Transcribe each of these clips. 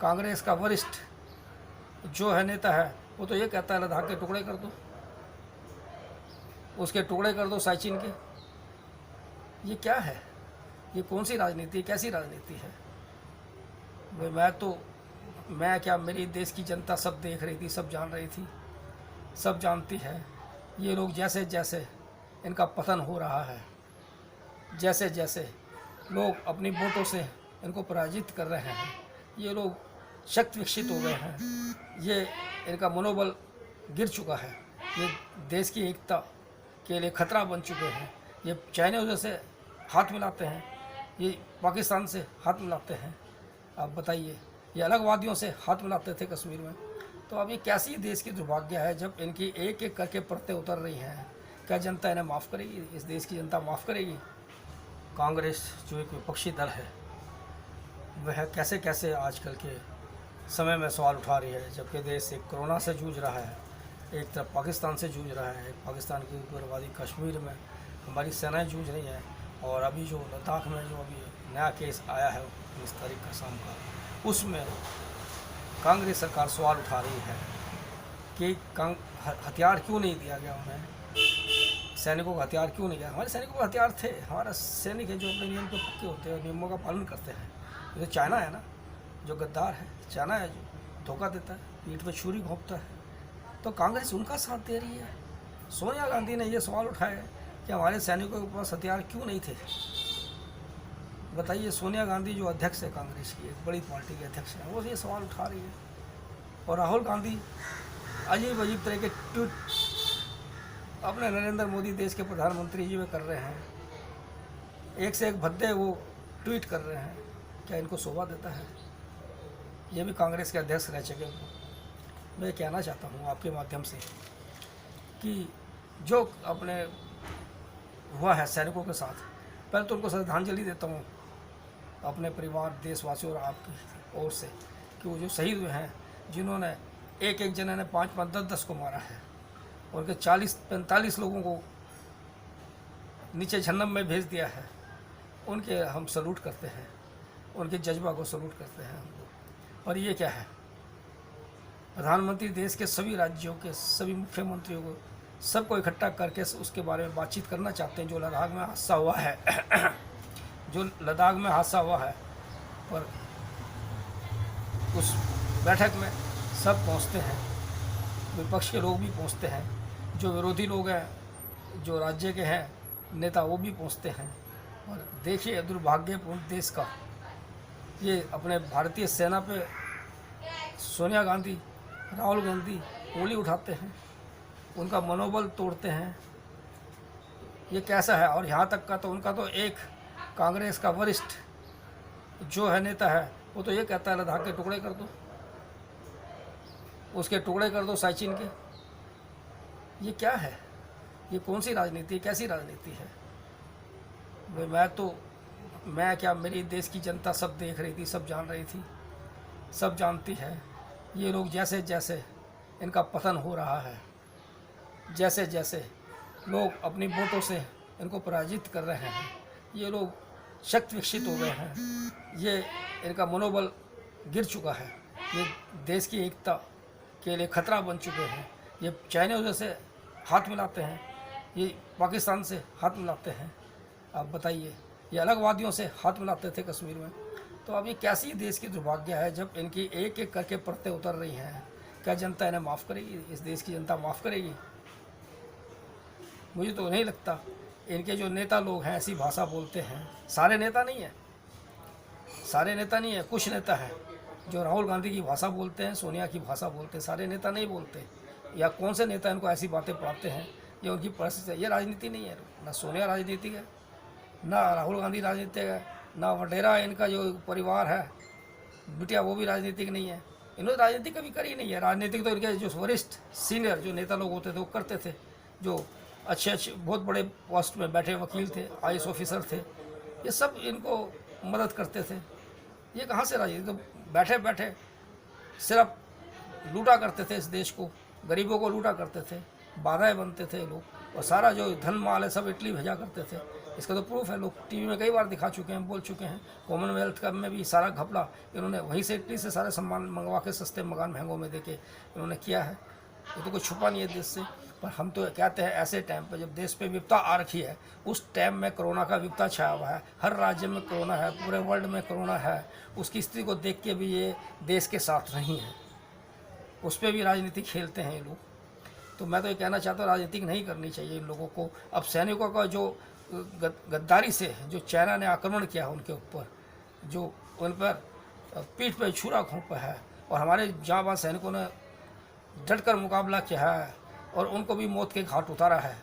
कांग्रेस का वरिष्ठ जो है नेता है वो तो ये कहता है लद्दाख के टुकड़े कर दो, उसके टुकड़े कर दो साइचिन के। ये क्या है? ये कौन सी राजनीति है? कैसी राजनीति है? मैं क्या, मेरी देश की जनता सब देख रही थी, सब जान रही थी, सब जानती है। ये लोग जैसे जैसे इनका पतन हो रहा है, जैसे जैसे लोग अपनी वोटों से इनको पराजित कर रहे हैं, ये लोग शक्त विकसित हो गए हैं, ये इनका मनोबल गिर चुका है, ये देश की एकता के लिए खतरा बन चुके हैं। ये चाइना से हाथ मिलाते हैं, ये पाकिस्तान से हाथ मिलाते हैं। आप बताइए, ये अलगवादियों से हाथ मिलाते थे कश्मीर में। तो अब ये कैसी देश की दुर्भाग्य है जब इनकी एक एक करके परतें उतर रही हैं। क्या जनता इन्हें माफ़ करेगी? इस देश की जनता माफ़ करेगी? कांग्रेस जो एक विपक्षी दल है वह कैसे कैसे आजकल के समय में सवाल उठा रही है, जबकि देश एक कोरोना से जूझ रहा है, एक तरफ पाकिस्तान से जूझ रहा है, पाकिस्तान की उग्रवादी कश्मीर में हमारी सेनाएं जूझ रही हैं, और अभी जो लद्दाख में जो अभी नया केस आया है 19 तारीख का शाम का, उसमें कांग्रेस सरकार सवाल उठा रही है कि हथियार क्यों नहीं दिया गया उन्हें, सैनिकों का हथियार क्यों नहीं गया। हमारे सैनिकों का हथियार थे, हमारा सैनिक है जो अपने नियम के पक्के होते हैं और नियमों का पालन करते हैं। ये तो चाइना है ना जो गद्दार है, चाइना है जो धोखा देता है, पीठ पे छुरी घोंपता है। तो कांग्रेस उनका साथ दे रही है। सोनिया गांधी ने ये सवाल उठाया कि हमारे सैनिकों के पास हथियार क्यों नहीं थे। बताइए, सोनिया गांधी जो अध्यक्ष है कांग्रेस की, एक बड़ी पार्टी के अध्यक्ष हैं, वो ये सवाल उठा रही है। और राहुल गांधी अजीब अजीब तरह के ट्वीट अपने नरेंद्र मोदी देश के प्रधानमंत्री जी में कर रहे हैं, एक से एक भद्दे वो ट्वीट कर रहे हैं। क्या इनको शोभा देता है? ये भी कांग्रेस के अध्यक्ष रह चुके हैं। मैं कहना चाहता हूँ आपके माध्यम से कि जो अपने हुआ है सैनिकों के साथ, पहले तो उनको श्रद्धांजलि देता हूँ अपने परिवार, देशवासियों और आपकी ओर से, कि वो जो शहीद हुए हैं, जिन्होंने एक एक जने ने 5-5, 10-10 को मारा है, और के 40-45 लोगों को नीचे जहन्नम में भेज दिया है, उनके हम सल्यूट करते हैं, उनके जज्बा को सल्यूट करते हैं हम लोग। और ये क्या है, प्रधानमंत्री देश के सभी राज्यों के सभी मुख्यमंत्रियों को सबको इकट्ठा करके उसके बारे में बातचीत करना चाहते हैं। जो लद्दाख में हादसा हुआ है जो लद्दाख में हादसा हुआ है, पर उस बैठक में सब पहुंचते हैं, विपक्ष के लोग भी पहुंचते हैं, जो विरोधी लोग हैं, जो राज्य के हैं नेता, वो भी पहुंचते हैं। और देखिए दुर्भाग्यपूर्ण देश का, ये अपने भारतीय सेना पे सोनिया गांधी, राहुल गांधी उंगली उठाते हैं, उनका मनोबल तोड़ते हैं। ये कैसा है? और यहाँ तक का तो उनका तो एक कांग्रेस का वरिष्ठ जो है नेता है वो तो ये कहता है लद्दाख के टुकड़े कर दो, उसके टुकड़े कर दो साइचिन के। ये क्या है? ये कौन सी राजनीति है? कैसी राजनीति है? मैं क्या, मेरी देश की जनता सब देख रही थी, सब जान रही थी, सब जानती है। ये लोग जैसे जैसे इनका पतन हो रहा है, जैसे जैसे लोग अपनी वोटों से इनको पराजित कर रहे हैं, ये लोग शक्त विकसित हो गए हैं, ये इनका मनोबल गिर चुका है, ये देश की एकता के लिए खतरा बन चुके हैं। ये चाइना से हाथ मिलाते हैं, ये पाकिस्तान से हाथ मिलाते हैं। आप बताइए, ये अलगवादियों से हाथ मिलाते थे कश्मीर में। तो अब ये कैसी देश की दुर्भाग्य है जब इनकी एक एक करके परतें उतर रही हैं। क्या जनता इन्हें माफ़ करेगी? इस देश की जनता माफ़ करेगी? मुझे तो नहीं लगता। इनके जो नेता लोग हैं ऐसी भाषा बोलते हैं, सारे नेता नहीं है, सारे नेता नहीं है, कुछ नेता है जो राहुल गांधी की भाषा बोलते हैं, सोनिया की भाषा बोलते हैं, सारे नेता नहीं बोलते। या कौन से नेता इनको ऐसी बातें पढ़ाते हैं? ये उनकी परिस्थिति है। ये राजनीति नहीं है, ना सोनिया राजनीतिक है, ना राहुल गांधी राजनीतिक है, ना वडेरा इनका जो परिवार है बिटिया वो भी राजनीतिक नहीं है। इन्होंने राजनीति कभी करी नहीं है। राजनीतिक तो इनके जो वरिष्ठ सीनियर जो नेता लोग होते थे वो करते थे, जो अच्छे बहुत बड़े पोस्ट में बैठे वकील थे, IAS ऑफिसर थे, ये सब इनको मदद करते थे। ये कहाँ से राजनीति? तो बैठे बैठे सिर्फ लूटा करते थे इस देश को, गरीबों को लूटा करते थे, बाधाएं बनते थे लोग, और सारा जो धन माल है सब इटली भेजा करते थे। इसका तो प्रूफ है, लोग टीवी में कई बार दिखा चुके हैं, बोल चुके हैं। कॉमनवेल्थ कप में भी सारा घपला इन्होंने वहीं से इटली से सारे सामान मंगवा के सस्ते मकान महंगों में देके इन्होंने किया है। ये तो कुछ छुपा नहीं है देश से। पर हम तो कहते हैं ऐसे टाइम पर जब देश पे विपदा आ रखी है, उस टाइम में कोरोना का विपदा छाया हुआ है, हर राज्य में कोरोना है, पूरे वर्ल्ड में कोरोना है, उसकी स्थिति को देख के भी ये देश के साथ नहीं है, उस पर भी राजनीति खेलते हैं ये लोग। तो मैं तो ये कहना चाहता हूँ राजनीतिक नहीं करनी चाहिए इन लोगों को। अब सैनिकों का जो गद्दारी से जो चाइना ने आक्रमण किया है उनके ऊपर, जो उन पर पीठ पर छुरा घोंपा है, और हमारे जांबाज सैनिकों ने डटकर मुकाबला किया है और उनको भी मौत के घाट उतारा है,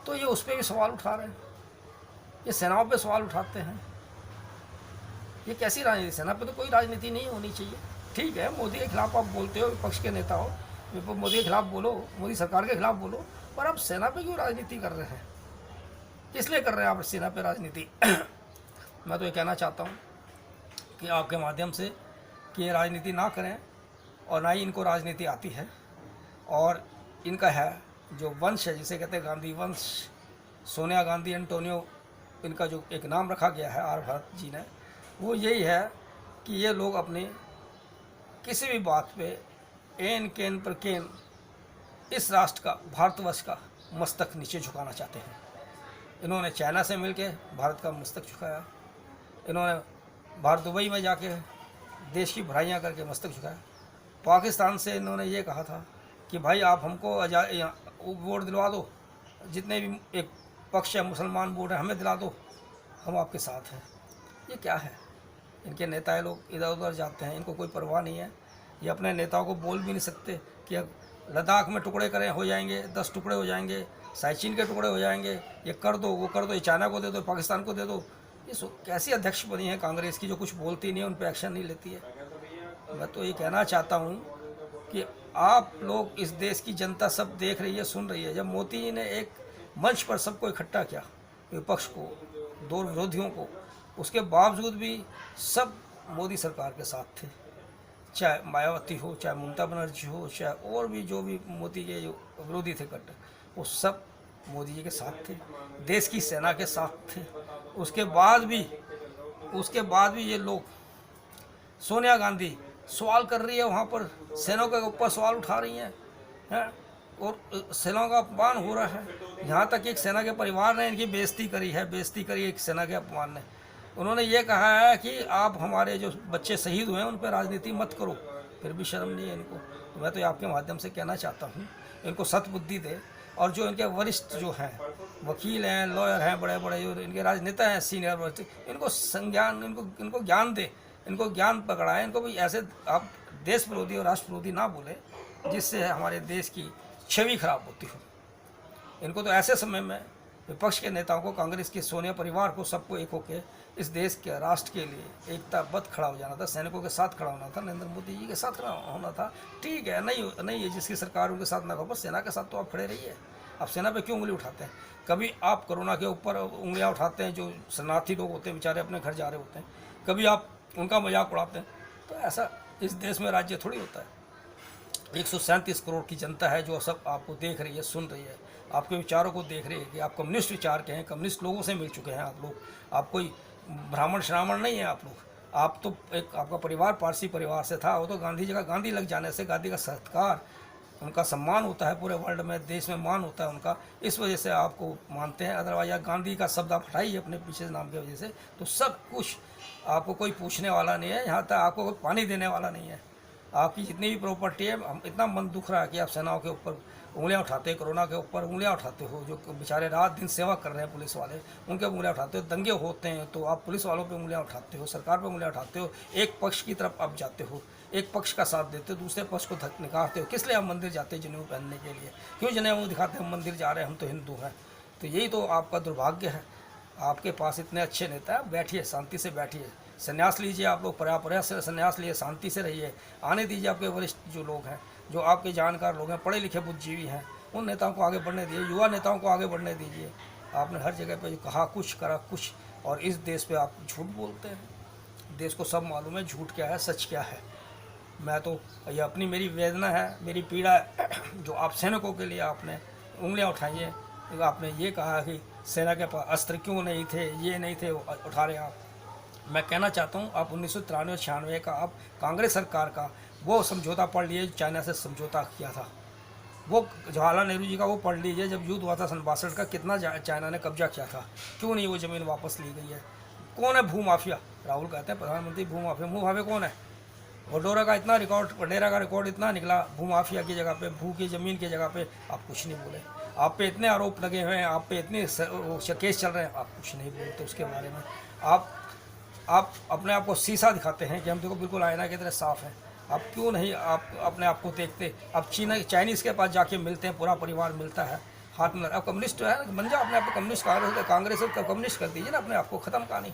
तो ये उस पर भी सवाल उठा रहे हैं, ये सेनाओं पे सवाल उठाते हैं। ये कैसी राजनीति? सेना पे तो कोई राजनीति नहीं होनी चाहिए। ठीक है, मोदी के खिलाफ आप बोलते हो, विपक्ष के नेता हो, मोदी के खिलाफ बोलो, मोदी सरकार के खिलाफ बोलो, पर आप सेना पे क्यों राजनीति कर रहे हैं? किस लिए कर रहे हैं आप सेना पे राजनीति? मैं तो ये कहना चाहता हूँ कि आपके माध्यम से कि ये राजनीति ना करें, और ना ही इनको राजनीति आती है, और इनका है जो वंश है, जिसे कहते हैं गांधी वंश, सोनिया गांधी, एंटोनियो, इनका जो एक नाम रखा गया है आर भारत जी ने, वो यही है कि ये लोग अपनी किसी भी बात पे एन केन पर केन इस राष्ट्र का, भारतवर्ष का मस्तक नीचे झुकाना चाहते हैं। इन्होंने चाइना से मिलके भारत का मस्तक झुकाया, इन्होंने बाहर दुबई में जाके देश की भराइयाँ करके मस्तक झुकाया। पाकिस्तान से इन्होंने ये कहा था कि भाई आप हमको वोट दिलवा दो, जितने भी एक पक्ष है, मुसलमान वोट है, हमें दिला दो, हम आपके साथ हैं। ये क्या है? इनके नेता लोग इधर उधर जाते हैं, इनको कोई परवाह नहीं है। ये अपने नेताओं को बोल भी नहीं सकते कि अब लद्दाख में टुकड़े करें, हो जाएंगे 10 टुकड़े हो जाएंगे, साइचीन के टुकड़े हो जाएंगे, ये कर दो, वो कर दो, ये चाइना को दे दो, पाकिस्तान को दे दो। ये कैसी अध्यक्ष बनी है कांग्रेस की, जो कुछ बोलती नहीं है, उन पर एक्शन नहीं लेती है। मैं तो ये कहना चाहता हूँ कि आप लोग, इस देश की जनता सब देख रही है, सुन रही है। जब मोदी जी ने एक मंच पर सबको इकट्ठा किया, विपक्ष को, दो विरोधियों को, उसके बावजूद भी सब मोदी सरकार के साथ थे, चाहे मायावती हो, चाहे ममता बनर्जी हो, चाहे और भी जो भी मोदी के जो विरोधी थे कट्टर, वो सब मोदी जी के साथ थे, देश की सेना के साथ थे। उसके बाद भी ये लोग, सोनिया गांधी सवाल कर रही है वहाँ पर, सेना के ऊपर सवाल उठा रही हैं, और सेना का अपमान हो रहा है। यहाँ तक एक सेना के परिवार ने इनकी बेइज्जती करी एक सेना के अपमान ने। उन्होंने ये कहा है कि आप हमारे जो बच्चे शहीद हुए हैं उन पर राजनीति मत करो, फिर भी शर्म नहीं है इनको। तो मैं तो आपके माध्यम से कहना चाहता हूँ, इनको सतबुद्धि दे, और जो इनके वरिष्ठ जो हैं, वकील हैं, लॉयर हैं, बड़े बड़े जो इनके राजनेता हैं, सीनियर वरिष्ठ, इनको संज्ञान, इनको ज्ञान दे, इनको ज्ञान पकड़ाएं। इनको भी ऐसे आप देश विरोधी और राष्ट्र विरोधी ना बोले, जिससे हमारे देश की छवि खराब होती हो। इनको तो ऐसे समय में विपक्ष के नेताओं को, कांग्रेस के सोनिया परिवार को, सबको एक होकर इस देश के राष्ट्र के लिए एकताबद्ध खड़ा हो जाना था, सैनिकों के साथ खड़ा होना था, नरेंद्र मोदी जी के साथ खड़ा होना था। ठीक है, नहीं है जिसकी सरकार उनके साथ ना हो, पर सेना के साथ तो आप खड़े रहिए। आप सेना पे क्यों उंगली उठाते हैं? कभी आप कोरोना के ऊपर उंगलियां उठाते हैं, जो शरणार्थी लोग होते हैं बेचारे अपने घर जा रहे होते हैं, कभी आप उनका मजाक उड़ाते हैं। तो ऐसा इस देश में राज्य थोड़ी होता है। 137 करोड़ की जनता है जो सब आपको देख रही है, सुन रही है, आपके विचारों को देख रही है कि आप कम्युनिस्ट विचार के हैं, कम्युनिस्ट लोगों से मिल चुके हैं आप लोग। आप कोई ब्राह्मण श्राह्मण नहीं है आप लोग। आप तो एक, आपका परिवार पारसी परिवार से था, वो तो गांधी जी का, गांधी लग जाने से, गांधी का सत्कार, उनका सम्मान होता है पूरे वर्ल्ड में, देश में मान होता है उनका, इस वजह से आपको मानते हैं। अदरवाइज गांधी का शब्द आप हटाइए अपने पीछे नाम की वजह से, तो सब कुछ आपको कोई पूछने वाला नहीं है, यहाँ तक आपको कोई पानी देने वाला नहीं है। आपकी जितनी भी प्रॉपर्टी है, हम इतना मन दुख रहा है कि आप सेनाओं के ऊपर उंगलियां उठाते हो, कोरोना के ऊपर उंगलियां उठाते हो, जो बेचारे रात दिन सेवा कर रहे हैं पुलिस वाले, उनके उंगलियां उठाते हो। दंगे होते हैं तो आप पुलिस वालों पे उंगलियां उठाते हो, सरकार पे उंगलियां उठाते हो, एक पक्ष की तरफ आप जाते हो, एक पक्ष का साथ देते हो, दूसरे पक्ष को निकालते हो। किस लिए आप मंदिर जाते हैं जनेऊ पहनने के लिए? क्यों जनेऊ दिखाते हैं हम मंदिर जा रहे हैं, हम तो हिंदू हैं? तो यही तो आपका दुर्भाग्य है। आपके पास इतने अच्छे नेता हैं, बैठिए, शांति से बैठिए, संन्यास लीजिए, आप लोग प्रयास से संन्यास लिए, शांति से रहिए। आने दीजिए आपके वरिष्ठ जो लोग हैं, जो आपके जानकार लोग हैं, पढ़े लिखे बुद्धिजीवी हैं, उन नेताओं को आगे बढ़ने दीजिए, युवा नेताओं को आगे बढ़ने दीजिए। आपने हर जगह पे कहा कुछ, करा कुछ, और इस देश पे आप झूठ बोलते हैं। देश को सब मालूम है झूठ क्या है, सच क्या है। मैं तो ये अपनी, मेरी वेदना है, मेरी पीड़ा है, जो आप सैनिकों के लिए आपने उंगलियां उठाई हैं। आपने ये कहा कि सेना के पास अस्त्र क्यों नहीं थे, ये नहीं थे, उठा रहे आप। मैं कहना चाहता हूँ आप 1993-96 का आप कांग्रेस सरकार का वो समझौता पढ़ लीजिए, चाइना से समझौता किया था, वो जवाहरलाल नेहरू जी का वो पढ़ लीजिए, जब युद्ध हुआ था सन 62 का, कितना चाइना ने कब्जा किया था, क्यों नहीं वो ज़मीन वापस ली गई है। कौन है भूमाफिया? राहुल कहते हैं प्रधानमंत्री भूमाफिया। भूमाफिया कौन है? वडोदरा का इतना रिकॉर्ड, वडेरा का रिकॉर्ड इतना निकला भूमाफिया की जगह पे, भू की ज़मीन की जगह पे आप कुछ नहीं बोले। आप पे इतने आरोप लगे हुए हैं, आप पे इतने केस चल रहे हैं, आप कुछ नहीं बोलते उसके बारे में। आप अपने आप को शीशा दिखाते हैं कि हम देखो बिल्कुल आईना की तरह साफ़ है। आप क्यों नहीं आप अपने आप को देखते? आप चाइनीज़ के पास जाके मिलते हैं, पूरा परिवार मिलता है, हाथ में। अब कम्युनिस्ट है ना, बन जाओ अपने आप को कम्युनिस्ट। कांग्रेस कम्युनिस्ट कर दीजिए ना अपने आप को, ख़त्म कहानी।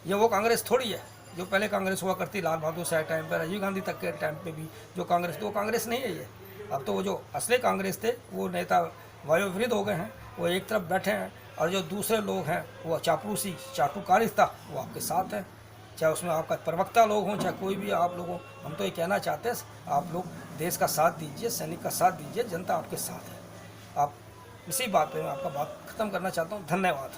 ये वो कांग्रेस थोड़ी है जो पहले कांग्रेस हुआ करती, लाल बहादुर शास्त्री टाइम पर, राजीव गांधी तक के टाइम पे भी जो कांग्रेस, तो वो कांग्रेस नहीं है ये। अब तो वो जो असली कांग्रेस थे वो नेता वायोवृद्ध हो गए हैं, वो एक तरफ बैठे हैं, और जो दूसरे लोग हैं वो चापलूसी चाटुकारिता वो आपके साथ है, चाहे उसमें आपका प्रवक्ता लोग हों, चाहे कोई भी आप लोग हों। हम तो ये कहना चाहते हैं आप लोग देश का साथ दीजिए, सैनिक का साथ दीजिए, जनता आपके साथ है। आप इसी बात पे मैं आपका बात ख़त्म करना चाहता हूँ। धन्यवाद।